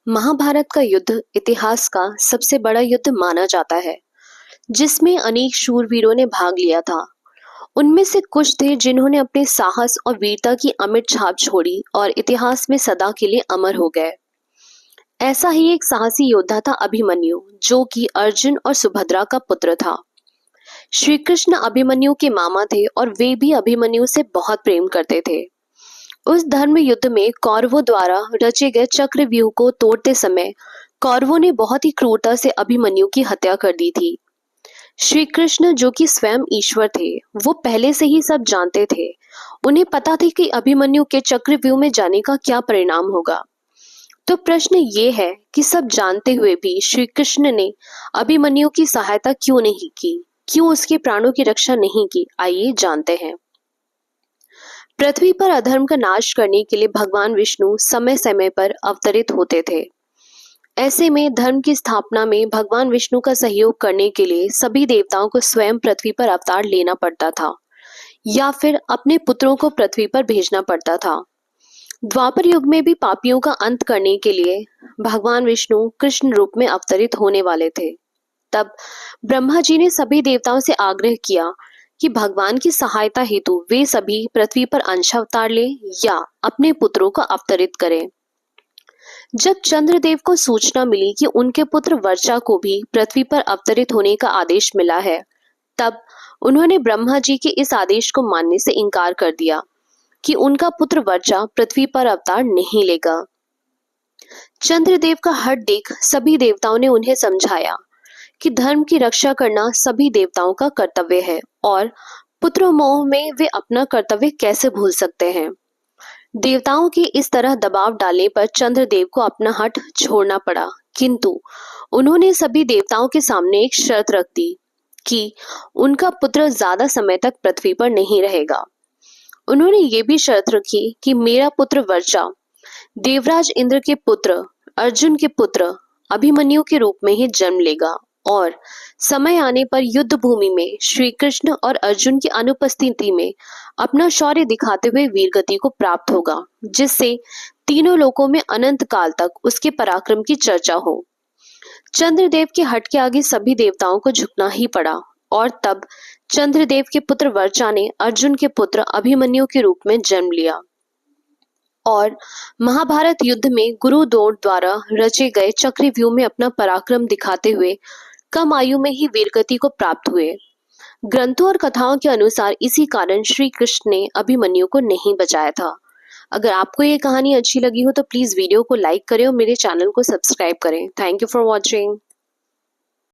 महाभारत का युद्ध इतिहास का सबसे बड़ा युद्ध माना जाता है, जिसमें अनेक शूरवीरों ने भाग लिया था। उनमें से कुछ थे जिन्होंने अपने साहस और वीरता की अमिट छाप छोड़ी और इतिहास में सदा के लिए अमर हो गए। ऐसा ही एक साहसी योद्धा था अभिमन्यु, जो कि अर्जुन और सुभद्रा का पुत्र था। श्री कृष्ण अभिमन्यु के मामा थे और वे भी अभिमन्यु से बहुत प्रेम करते थे। उस धर्म युद्ध में कौरवों द्वारा रचे गए चक्रव्यूह को तोड़ते समय कौरवों ने बहुत ही क्रूरता से अभिमन्यु की हत्या कर दी थी। श्री कृष्ण, जो कि स्वयं ईश्वर थे, वो पहले से ही सब जानते थे। उन्हें पता था कि अभिमन्यु के चक्रव्यूह में जाने का क्या परिणाम होगा। तो प्रश्न ये है कि सब जानते हुए भी श्री कृष्ण ने अभिमन्यु की सहायता क्यों नहीं की, क्यों उसके प्राणों की रक्षा नहीं की। आइए जानते हैं। पृथ्वी पर अधर्म का नाश करने के लिए भगवान विष्णु समय समय पर अवतरित होते थे। ऐसे में धर्म की स्थापना में भगवान विष्णु का सहयोग करने के लिए सभी देवताओं को स्वयं पृथ्वी पर अवतार लेना पड़ता था या फिर अपने पुत्रों को पृथ्वी पर भेजना पड़ता था। द्वापर युग में भी पापियों का अंत करने के लिए भगवान विष्णु कृष्ण रूप में अवतरित होने वाले थे। तब ब्रह्मा जी ने सभी देवताओं से आग्रह किया कि भगवान की सहायता हेतु वे सभी पृथ्वी पर अंश अवतार ले या अपने पुत्रों को अवतरित करें। जब चंद्रदेव को सूचना मिली कि उनके पुत्र वर्चा को भी पृथ्वी पर अवतरित होने का आदेश मिला है, तब उन्होंने ब्रह्मा जी के इस आदेश को मानने से इनकार कर दिया कि उनका पुत्र वर्चा पृथ्वी पर अवतार नहीं लेगा। चंद्रदेव का हठ देख सभी देवताओं ने उन्हें समझाया कि धर्म की रक्षा करना सभी देवताओं का कर्तव्य है और पुत्र मोह में वे अपना कर्तव्य कैसे भूल सकते हैं। देवताओं के इस तरह दबाव डालने पर चंद्रदेव को अपना हठ छोड़ना पड़ा, किंतु उन्होंने सभी देवताओं के सामने एक शर्त रख दी कि उनका पुत्र ज्यादा समय तक पृथ्वी पर नहीं रहेगा। उन्होंने ये भी शर्त रखी कि मेरा पुत्र वर्चा देवराज इंद्र के पुत्र अर्जुन के पुत्र अभिमन्यु के रूप में ही जन्म लेगा और समय आने पर युद्ध भूमि में श्री कृष्ण और अर्जुन की अनुपस्थिति में अपना शौर्य दिखाते हुए वीरगति को प्राप्त होगा, जिससे तीनों लोकों में अनंत काल तक उसके पराक्रम की चर्चा हो। चंद्रदेव के हट के आगे सभी देवताओं को झुकना ही पड़ा और तब चंद्रदेव के पुत्र वर्चा ने अर्जुन के पुत्र अभिमन्यु के रूप में जन्म लिया और महाभारत युद्ध में गुरु द्रोण द्वारा रचे गए चक्रव्यूह में अपना पराक्रम दिखाते हुए कम आयु में ही वीरगति को प्राप्त हुए। ग्रंथों और कथाओं के अनुसार इसी कारण श्री कृष्ण ने अभिमन्यु को नहीं बचाया था। अगर आपको ये कहानी अच्छी लगी हो तो प्लीज वीडियो को लाइक करें और मेरे चैनल को सब्सक्राइब करें। Thank you for watching.